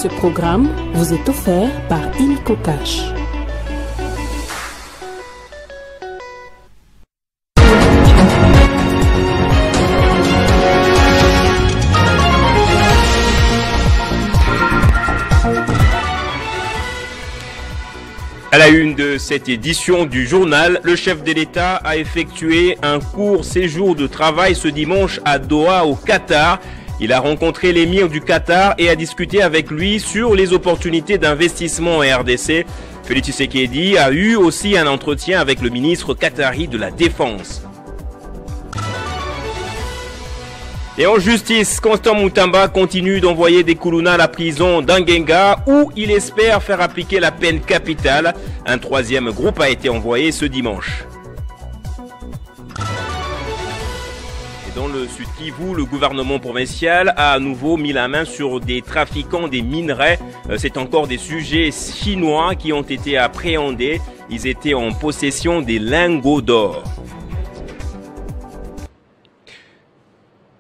Ce programme vous est offert par Illico Cash. À la une de cette édition du journal, le chef de l'État a effectué un court séjour de travail ce dimanche à Doha au Qatar. Il a rencontré l'émir du Qatar et a discuté avec lui sur les opportunités d'investissement en RDC. Félix Tshisekedi a eu aussi un entretien avec le ministre qatari de la Défense. Et en justice, Constant Mutamba continue d'envoyer des Kuluna à la prison d'Angenga où il espère faire appliquer la peine capitale. Un troisième groupe a été envoyé ce dimanche. Et dans le Sud Kivu, le gouvernement provincial a à nouveau mis la main sur des trafiquants des minerais. C'est encore des sujets chinois qui ont été appréhendés. Ils étaient en possession des lingots d'or.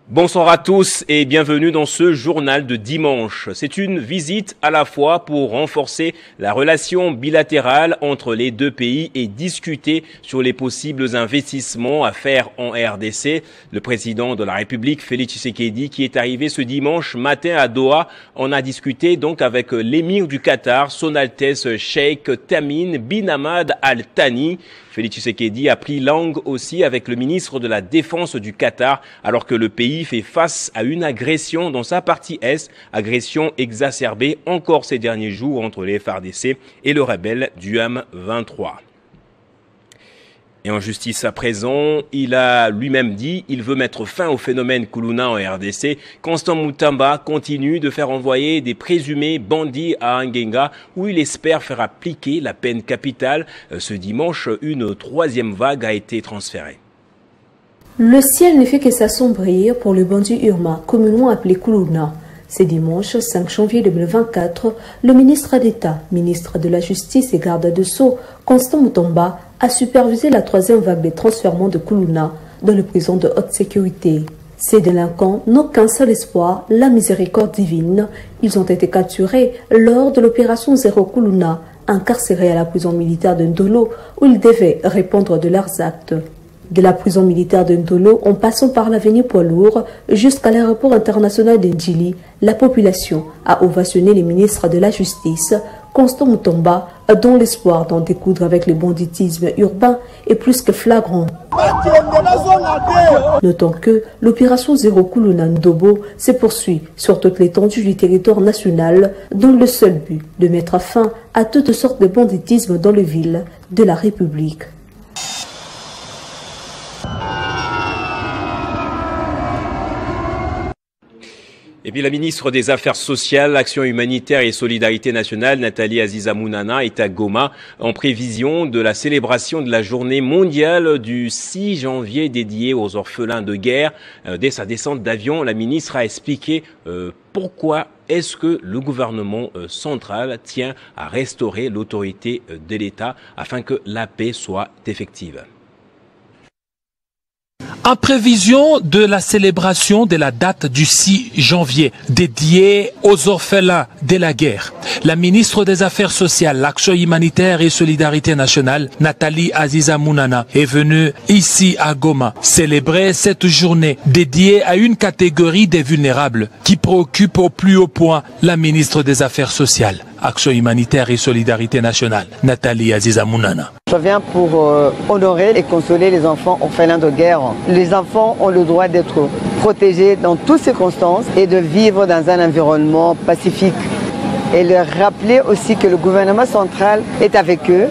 Bonsoir à tous et bienvenue dans ce journal de dimanche. C'est une visite à la fois pour renforcer la relation bilatérale entre les deux pays et discuter sur les possibles investissements à faire en RDC. Le président de la République, Félix Tshisekedi, qui est arrivé ce dimanche matin à Doha, en a discuté donc avec l'émir du Qatar, Son Altesse Cheikh Tamim bin Hamad Al Thani. Félix Tshisekedi a pris langue aussi avec le ministre de la Défense du Qatar alors que le pays fait face à une agression dans sa partie Est, agression exacerbée encore ces derniers jours entre les FARDC et le rebelle du M23. Et en justice à présent, il a lui-même dit qu'il veut mettre fin au phénomène Kuluna en RDC. Constant Mutamba continue de faire envoyer des présumés bandits à Angenga où il espère faire appliquer la peine capitale. Ce dimanche, une troisième vague a été transférée. Le ciel ne fait que s'assombrir pour le bandit Urma, communément appelé Kuluna. Ce dimanche 5 janvier 2024, le ministre d'État, ministre de la Justice et garde de Sceaux, Constant Mutamba, a supervisé la troisième vague de transfèrement de Kuluna dans les prisons de haute sécurité. Ces délinquants n'ont qu'un seul espoir, la miséricorde divine. Ils ont été capturés lors de l'opération Zéro Kuluna, incarcérés à la prison militaire de Ndolo, où ils devaient répondre de leurs actes. De la prison militaire de Ndolo, en passant par l'avenue Poids-Lourd jusqu'à l'aéroport international de Ndjili, la population a ovationné les ministres de la Justice, Constant Mutamba, dont l'espoir d'en découdre avec le banditisme urbain est plus que flagrant. Notons que l'opération Zéro Kuluna Ndobo se poursuit sur toute l'étendue du territoire national, dont le seul but de mettre fin à toutes sortes de banditisme dans les villes de la République. Et puis la ministre des Affaires sociales, Action humanitaire et solidarité nationale, Nathalie Aziza Mounana, est à Goma en prévision de la célébration de la journée mondiale du 6 janvier dédiée aux orphelins de guerre. Dès sa descente d'avion, la ministre a expliqué pourquoi est-ce que le gouvernement central tient à restaurer l'autorité de l'État afin que la paix soit effective. En prévision de la célébration de la date du 6 janvier, dédiée aux orphelins de la guerre, la ministre des Affaires sociales, l'Action humanitaire et solidarité nationale, Nathalie Aziza Mounana, est venue ici à Goma célébrer cette journée dédiée à une catégorie des vulnérables qui préoccupe au plus haut point la ministre des Affaires sociales, Action humanitaire et solidarité nationale, Nathalie Aziza Mounana. Je viens pour honorer et consoler les enfants orphelins de guerre. Les enfants ont le droit d'être protégés dans toutes circonstances et de vivre dans un environnement pacifique. Et leur rappeler aussi que le gouvernement central est avec eux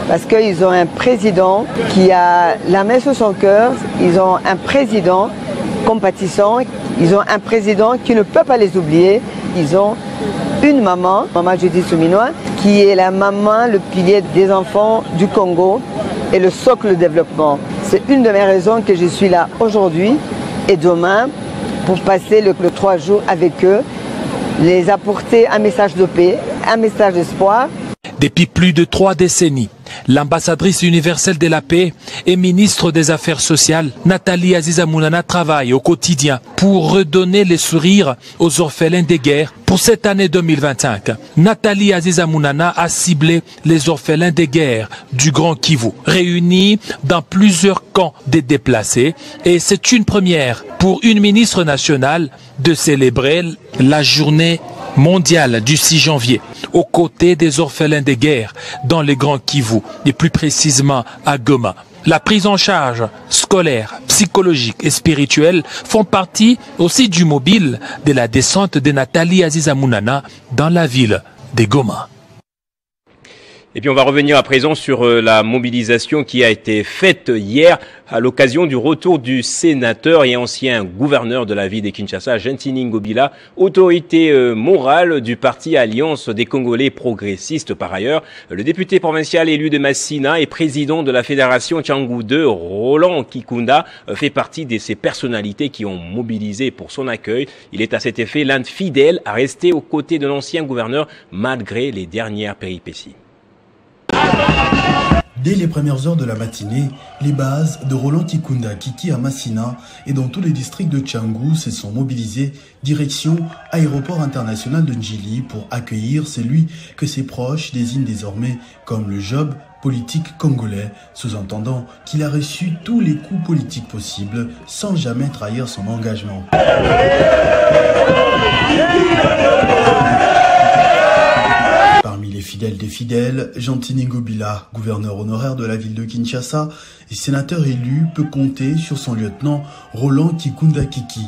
parce qu'ils ont un président qui a la main sur son cœur, ils ont un président compatissant, ils ont un président qui ne peut pas les oublier, ils ont une maman, Maman Judith Souminois, qui est la maman, le pilier des enfants du Congo et le socle de développement. C'est une de mes raisons que je suis là aujourd'hui et demain pour passer le 3 jours avec eux, les apporter un message de paix, un message d'espoir. Depuis plus de 3 décennies, L'ambassadrice universelle de la paix et ministre des Affaires sociales, Nathalie Aziza Mounana, travaille au quotidien pour redonner les sourires aux orphelins des guerres. Pour cette année 2025, Nathalie Aziza Mounana a ciblé les orphelins des guerres du Grand Kivu, réunis dans plusieurs camps des déplacés. Et c'est une première pour une ministre nationale de célébrer la journée mondiale du 6 janvier aux côtés des orphelins des guerres dans les Grands Kivu et plus précisément à Goma. La prise en charge scolaire, psychologique et spirituelle font partie aussi du mobile de la descente de Nathalie Aziza Mounana dans la ville de Goma. Et puis on va revenir à présent sur la mobilisation qui a été faite hier à l'occasion du retour du sénateur et ancien gouverneur de la ville de Kinshasa, Gentini Ngobila, autorité morale du parti Alliance des Congolais progressistes par ailleurs. Le député provincial élu de Massina et président de la fédération Tchangou 2, Roland Kikunda, fait partie de ces personnalités qui ont mobilisé pour son accueil. Il est à cet effet l'un fidèle à rester aux côtés de l'ancien gouverneur malgré les dernières péripéties. Dès les premières heures de la matinée, les bases de Roland Kikunda Kiki à Massina et dans tous les districts de Tchangou se sont mobilisés direction aéroport international de Ndjili pour accueillir celui que ses proches désignent désormais comme le Job politique congolais, sous-entendant qu'il a reçu tous les coups politiques possibles sans jamais trahir son engagement. Parmi les fidèles des fidèles, Gentini Ngobila, gouverneur honoraire de la ville de Kinshasa et sénateur élu, peut compter sur son lieutenant Roland Kikunda Kiki.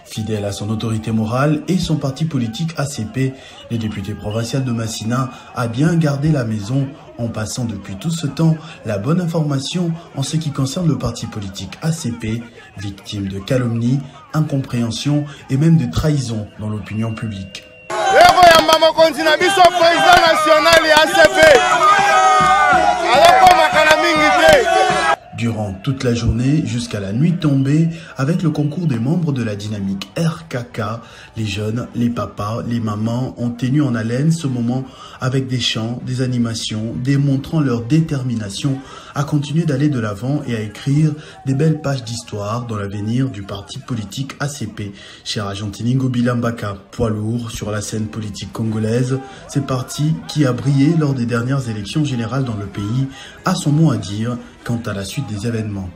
Fidèle à son autorité morale et son parti politique ACP, le député provincial de Massina a bien gardé la maison en passant depuis tout ce temps la bonne information en ce qui concerne le parti politique ACP, victime de calomnies, incompréhension et même de trahison dans l'opinion publique. Durant toute la journée, jusqu'à la nuit tombée, avec le concours des membres de la dynamique RKK, les jeunes, les papas, les mamans ont tenu en haleine ce moment avec des chants, des animations, démontrant leur détermination à continuer d'aller de l'avant et à écrire des belles pages d'histoire dans l'avenir du parti politique ACP. Cher Gentini Ngobila Mbaka, poids lourd sur la scène politique congolaise, ce parti qui a brillé lors des dernières élections générales dans le pays a son mot à dire quant à la suite des événements.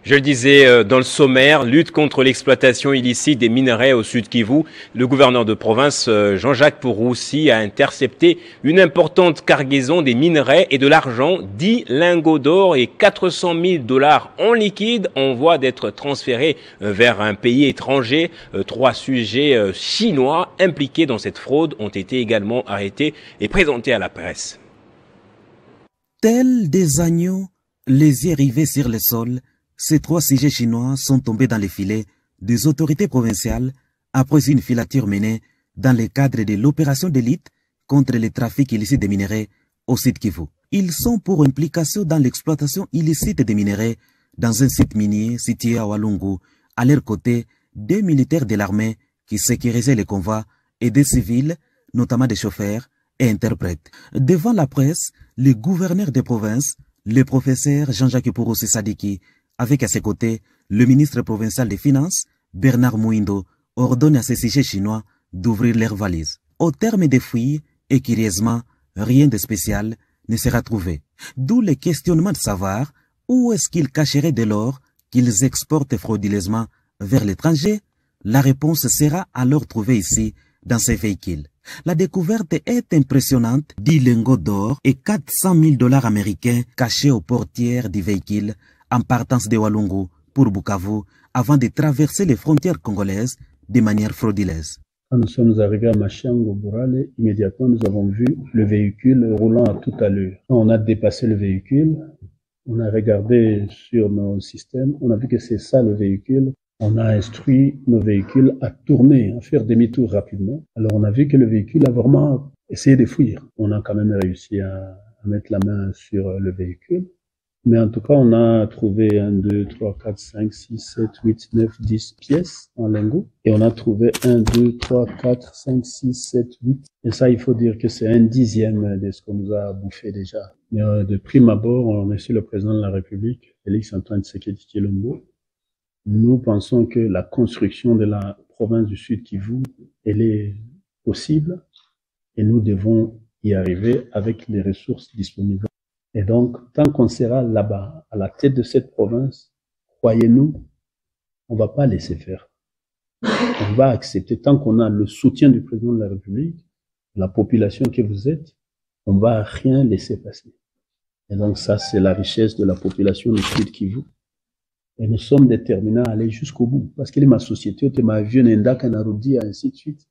Je le disais dans le sommaire, lutte contre l'exploitation illicite des minerais au sud Kivu. Le gouverneur de province, Jean-Jacques Pouroussi, a intercepté une importante cargaison des minerais et de l'argent, 10 lingots d'or et 400 000 $ en liquide en voie d'être transférés vers un pays étranger. 3 sujets chinois impliqués dans cette fraude ont été également arrêtés et présentés à la presse. Tels des agneaux, les yeux rivés sur le sol, ces 3 sujets chinois sont tombés dans les filets des autorités provinciales après une filature menée dans le cadre de l'opération d'élite contre le trafic illicite des minerais au sud Kivu. Ils sont pour implication dans l'exploitation illicite des minerais dans un site minier situé à Walungu. À leur côté, 2 militaires de l'armée qui sécurisaient les convois et des civils, notamment des chauffeurs et interprètes. Devant la presse, le gouverneur des provinces, le professeur Jean-Jacques Pouroussi Sadiki, avec à ses côtés le ministre provincial des Finances, Bernard Mouindo, ordonne à ces sujets chinois d'ouvrir leurs valises. Au terme des fouilles, et curieusement, rien de spécial ne sera trouvé. D'où le questionnement de savoir où est-ce qu'ils cacheraient de l'or qu'ils exportent frauduleusement vers l'étranger. La réponse sera alors trouvée ici, dans ces véhicules. La découverte est impressionnante, 10 lingots d'or et 400 000 $ américains cachés aux portières du véhicule en partance de Walungu pour Bukavu avant de traverser les frontières congolaises de manière frauduleuse. Quand nous sommes arrivés à Machango Burale, immédiatement nous avons vu le véhicule roulant à toute allure. Quand on a dépassé le véhicule, on a regardé sur nos systèmes, on a vu que c'est ça le véhicule. On a instruit nos véhicules à tourner, à faire demi-tour rapidement. Alors on a vu que le véhicule a vraiment essayé de fuir. On a quand même réussi à mettre la main sur le véhicule. Mais en tout cas, on a trouvé 1, 2, 3, 4, 5, 6, 7, 8, 9, 10 pièces en lingots. Et on a trouvé 1, 2, 3, 4, 5, 6, 7, 8. Et ça, il faut dire que c'est 1/10 de ce qu'on nous a bouffé déjà. Mais de prime abord, on a reçu le président de la République, Félix-Antoine Tshisekedi Tshilombo. Nous pensons que la construction de la province du Sud Kivu, elle est possible. Et nous devons y arriver avec les ressources disponibles. Et donc, tant qu'on sera là-bas, à la tête de cette province, croyez-nous, on va pas laisser faire. On va accepter, tant qu'on a le soutien du président de la République, la population que vous êtes, on va rien laisser passer. Et donc ça, c'est la richesse de la population du Sud Kivu. Et nous sommes déterminés à aller jusqu'au bout. Parce que ma société, ma vie, Narudi, ainsi de suite.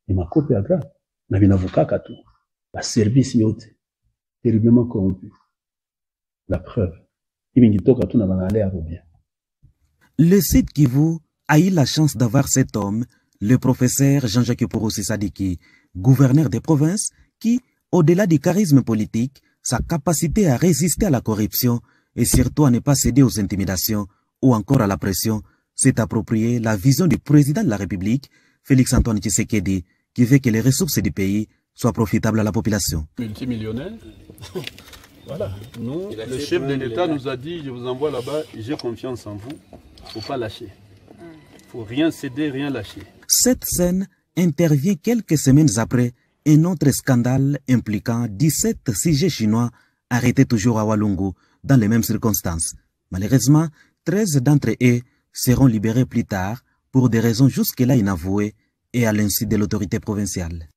Et ma copie agra, la service yote, terriblement corrompu. La preuve. Le Sud Kivu a eu la chance d'avoir cet homme, le professeur Jean-Jacques Porosi Sadiki, gouverneur des provinces, qui, au-delà du charisme politique, sa capacité à résister à la corruption et surtout à ne pas céder aux intimidations ou encore à la pression, s'est approprié la vision du président de la République, Félix-Antoine Tshisekedi, qui veut que les ressources du pays soient profitables à la population. Multimillionnaire. Voilà. Nous, le chef de l'État nous a dit, je vous envoie là-bas, j'ai confiance en vous, il ne faut pas lâcher. Il ne faut rien céder, rien lâcher. Cette scène intervient quelques semaines après un autre scandale impliquant 17 sujets chinois arrêtés toujours à Walungu dans les mêmes circonstances. Malheureusement, 13 d'entre eux seront libérés plus tard pour des raisons jusque-là inavouées et à l'insu de l'autorité provinciale.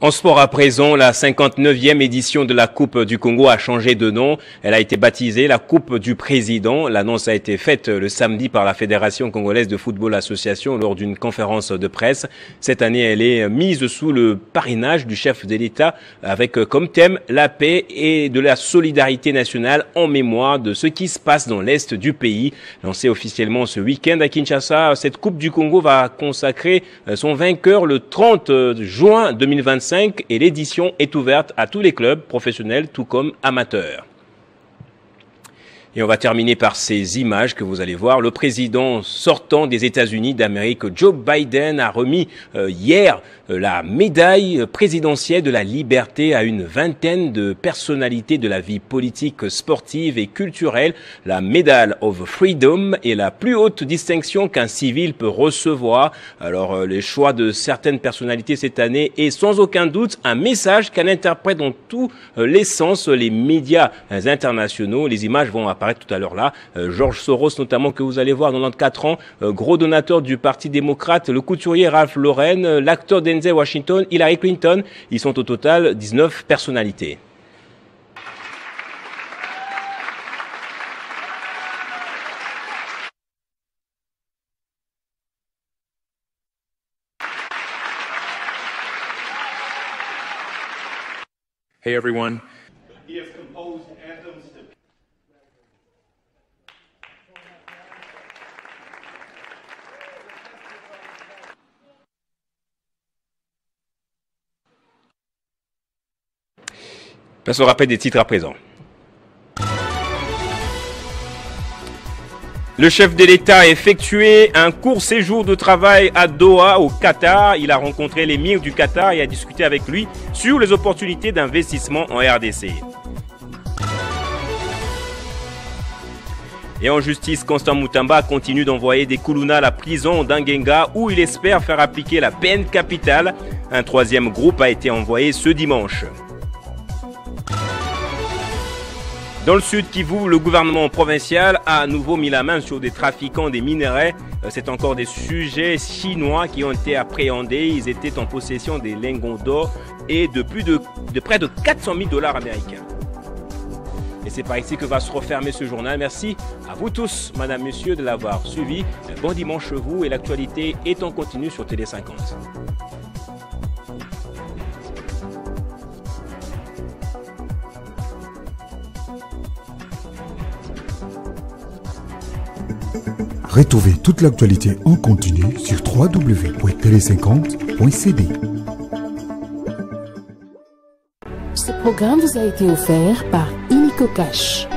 En sport à présent, la 59e édition de la Coupe du Congo a changé de nom. Elle a été baptisée la Coupe du Président. L'annonce a été faite le samedi par la Fédération congolaise de football association lors d'une conférence de presse. Cette année, elle est mise sous le parrainage du chef de l'État avec comme thème la paix et de la solidarité nationale en mémoire de ce qui se passe dans l'Est du pays. Lancée officiellement ce week-end à Kinshasa, cette Coupe du Congo va consacrer son vainqueur le 30 juin 2025. Et l'édition est ouverte à tous les clubs professionnels tout comme amateurs. Et on va terminer par ces images que vous allez voir. Le président sortant des États-Unis d'Amérique, Joe Biden, a remis hier la médaille présidentielle de la liberté à une vingtaine de personnalités de la vie politique, sportive et culturelle. La Medal of Freedom est la plus haute distinction qu'un civil peut recevoir. Alors, les choix de certaines personnalités cette année est sans aucun doute un message qu'elle interprète dans tous les sens les médias internationaux. Les images vont apparaître tout à l'heure là. George Soros notamment, que vous allez voir, 94 ans, gros donateur du Parti démocrate, le couturier Ralph Lauren, l'acteur Denzel Washington, Hillary Clinton. Ils sont au total 19 personnalités. Hey everyone. He has composed anthems to Place au rappel des titres à présent. Le chef de l'État a effectué un court séjour de travail à Doha, au Qatar. Il a rencontré l'émir du Qatar et a discuté avec lui sur les opportunités d'investissement en RDC. Et en justice, Constant Mutamba continue d'envoyer des Kuluna à la prison d'Angenga où il espère faire appliquer la peine capitale. Un troisième groupe a été envoyé ce dimanche. Dans le Sud Kivu, le gouvernement provincial a à nouveau mis la main sur des trafiquants des minerais. C'est encore des sujets chinois qui ont été appréhendés. Ils étaient en possession des lingots d'or et de près de 400 000 $ américains. Et c'est par ici que va se refermer ce journal. Merci à vous tous, madame, monsieur, de l'avoir suivi. Bon dimanche à vous et l'actualité est en continu sur Télé 50. Retrouvez toute l'actualité en continu sur www.tele50.cd. Ce programme vous a été offert par Illico Illico Cash.